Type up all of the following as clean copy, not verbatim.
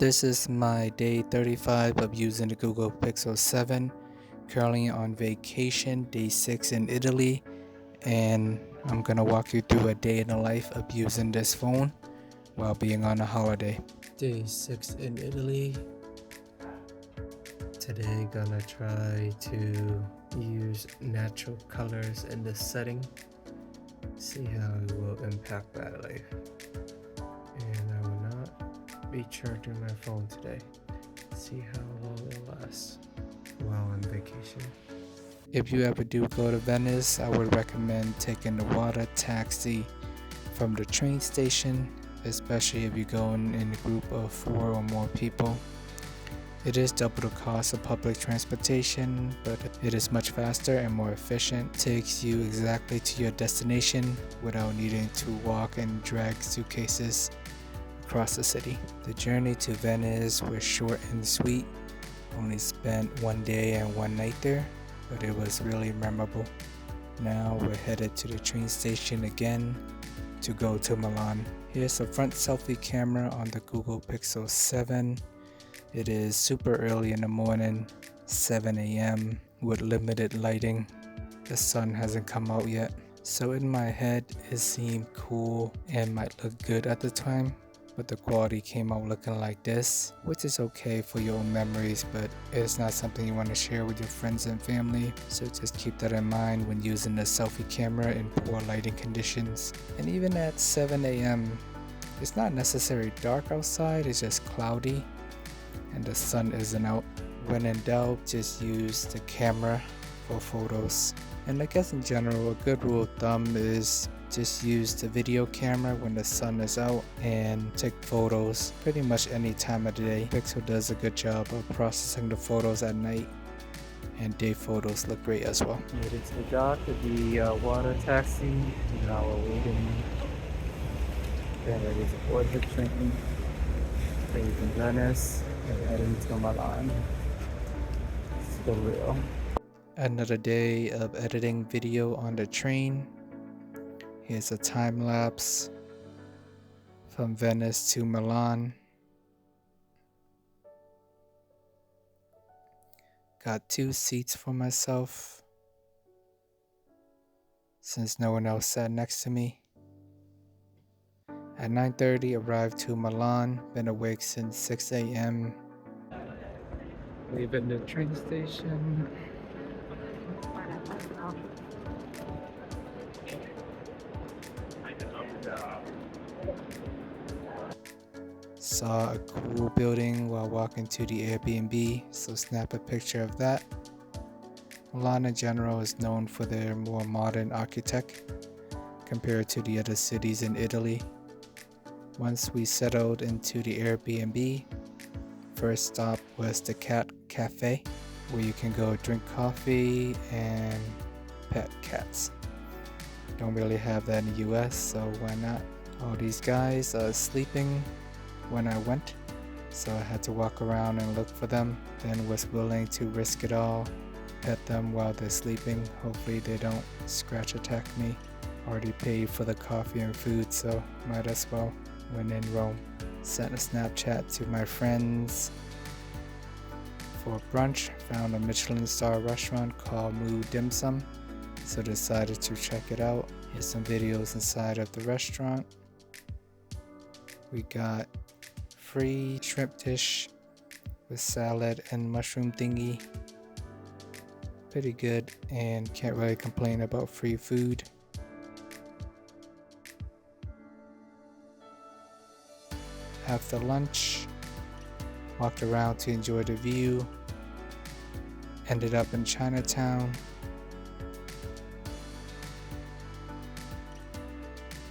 This is my day 35 of using the Google Pixel 7. Currently on vacation, day 6 in Italy, and I'm gonna walk you through a day in the life of using this phone while being on a holiday. Day 6 in Italy. Today gonna try to use natural colors in this setting. See how it will impact battery life. And I will not be charging my phone today. See how long it lasts while on vacation. If you ever do go to Venice, I would recommend taking the water taxi from the train station, especially if you're going in a group of 4 or more people. It is double the cost of public transportation, but it is much faster and more efficient. Takes you exactly to your destination without needing to walk and drag suitcases across the city. The journey to Venice was short and sweet. Only spent 1 day and 1 night there, but it was really memorable. Now we're headed to the train station again to go to Milan. Here's a front selfie camera on the Google Pixel 7. It is super early in the morning, 7 a.m. with limited lighting. The sun hasn't come out yet. So in my head, it seemed cool and might look good at the time, but the quality came out looking like this, which is okay for your own memories, but it's not something you want to share with your friends and family. So just keep that in mind when using the selfie camera in poor lighting conditions. And even at 7 a.m., it's not necessarily dark outside, it's just cloudy and the sun isn't out. When in doubt, just use the camera for photos. And I guess in general, a good rule of thumb is just use the video camera when the sun is out and take photos pretty much any time of the day. Pixel does a good job of processing the photos at night, and day photos look great as well. Made it to the dock of the water taxi. Now we're waiting. Getting ready to board the train. Leaving Venice and heading to Milan. Still real. Another day of editing video on the train. Here's a time lapse from Venice to Milan. Got 2 seats for myself since no one else sat next to me. At 9:30 arrived to Milan, been awake since 6 a.m. Leaving the train station. Saw a cool building while walking to the Airbnb, so snap a picture of that. Milan in general is known for their more modern architect compared to the other cities in Italy. Once we settled into the Airbnb, first stop was the Cat Cafe, where you can go drink coffee and pet cats. Don't really have that in the US, so why not? All these guys are sleeping when I went, so I had to walk around and look for them, then was willing to risk it all, pet them while they're sleeping. Hopefully they don't scratch attack me. Already paid for the coffee and food, so might as well when in Rome. Sent a Snapchat to my friends for brunch. Found a Michelin star restaurant called Moo Dim Sum, so decided to check it out. Here's some videos inside of the restaurant. We got free shrimp dish with salad and mushroom thingy. Pretty good, and can't really complain about free food. After lunch, walked around to enjoy the view. Ended up in Chinatown.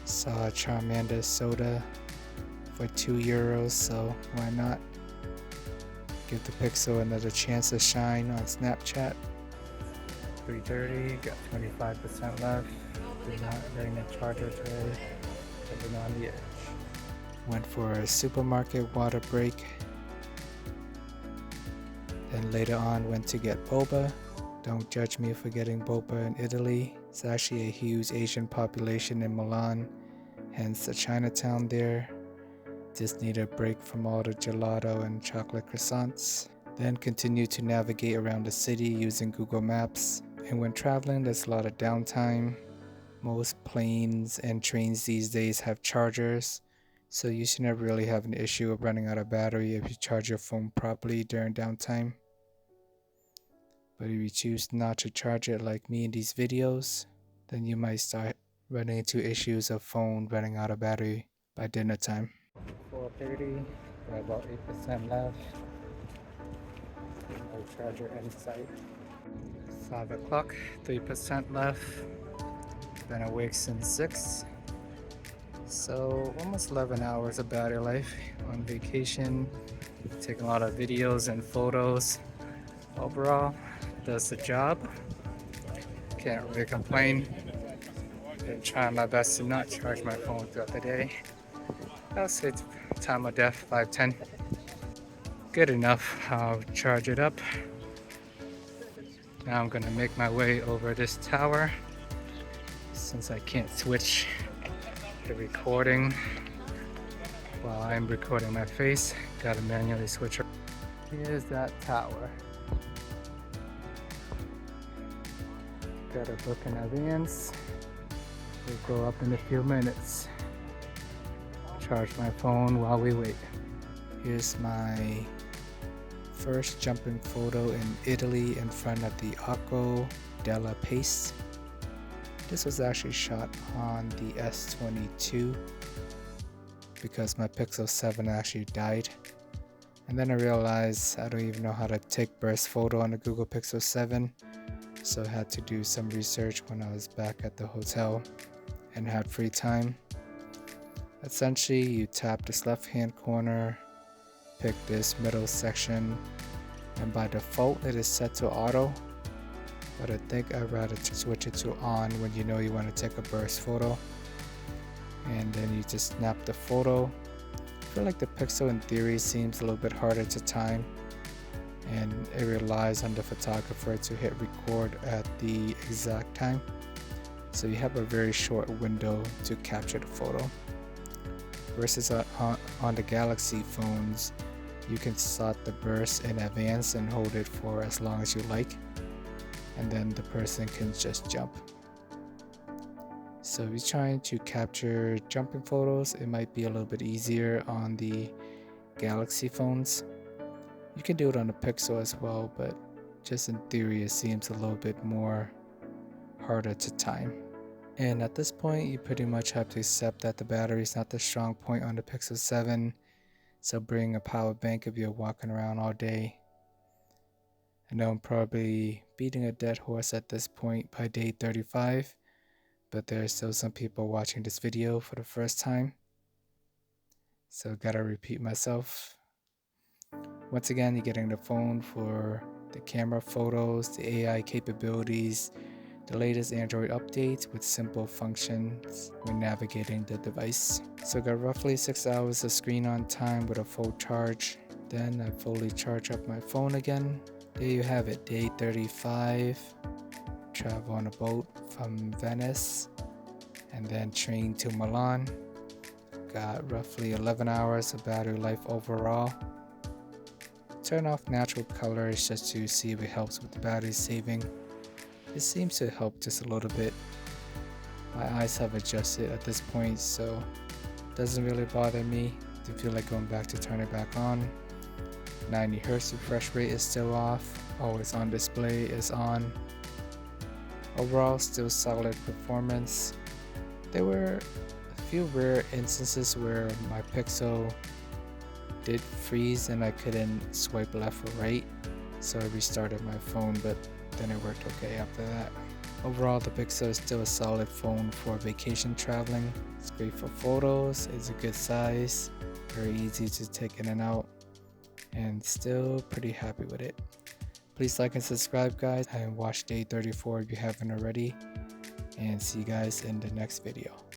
Saw a Charmander soda for €2, so why not? Give the Pixel another chance to shine on Snapchat. 3:30, got 25% left. Did not bring a charger today. I've been on the edge. Went for a supermarket water break. Then later on went to get boba. Don't judge me for getting boba in Italy. It's actually a huge Asian population in Milan, hence the Chinatown there. Just need a break from all the gelato and chocolate croissants. Then continue to navigate around the city using Google Maps. And when traveling, there's a lot of downtime. Most planes and trains these days have chargers, so you should never really have an issue of running out of battery if you charge your phone properly during downtime. But if you choose not to charge it like me in these videos, then you might start running into issues of phone running out of battery by dinner time. 4:30, got about 8% left. No charger in sight. 5 o'clock, 3% left. Been awake since 6. So almost 11 hours of battery life on vacation. Taking a lot of videos and photos. Overall, does the job. Can't really complain. Been trying my best to not charge my phone throughout the day. I'll say time of death 5:10. Good enough. I'll charge it up. Now I'm gonna make my way over this tower. Since I can't switch the recording while I'm recording my face, gotta manually switch. Here's that tower. Gotta book in advance. We'll go up in a few minutes. Charge my phone while we wait. Here's my first jumping photo in Italy in front of the Arco della Pace. This was actually shot on the S22 because my Pixel 7 actually died. And then I realized I don't even know how to take burst photo on the Google Pixel 7. So I had to do some research when I was back at the hotel and had free time. Essentially, you tap this left hand corner, pick this middle section, and by default it is set to auto, but I think I'd rather switch it to on when you know you want to take a burst photo. And then you just snap the photo. I feel like the Pixel in theory seems a little bit harder to time, and it relies on the photographer to hit record at the exact time, so you have a very short window to capture the photo. Versus on the Galaxy phones, you can start the burst in advance and hold it for as long as you like, and then the person can just jump. So if you're trying to capture jumping photos, it might be a little bit easier on the Galaxy phones. You can do it on the Pixel as well, but just in theory it seems a little bit more harder to time. And at this point you pretty much have to accept that the battery is not the strong point on the Pixel 7, so bring a power bank if you're walking around all day. I know I'm probably beating a dead horse at this point by day 35, but there are still some people watching this video for the first time, so gotta repeat myself. Once again, you're getting the phone for the camera, photos, the AI capabilities, the latest Android updates with simple functions when navigating the device. So I got roughly 6 hours of screen on time with a full charge. Then I fully charge up my phone again. There you have it, day 35. Travel on a boat from Venice and then train to Milan. Got roughly 11 hours of battery life overall. Turn off natural colors just to see if it helps with the battery saving. It seems to help just a little bit. My eyes have adjusted at this point, so it doesn't really bother me to feel like going back to turn it back on. 90 Hz refresh rate is still off. Always on display is on. Overall, still solid performance. There were a few rare instances where my Pixel did freeze and I couldn't swipe left or right, so I restarted my phone, but then it worked okay after that. Overall, the Pixel is still a solid phone for vacation traveling. It's great for photos, it's a good size, very easy to take in and out, and still pretty happy with it. Please like and subscribe, guys, and watch day 34 if you haven't already, and see you guys in the next video.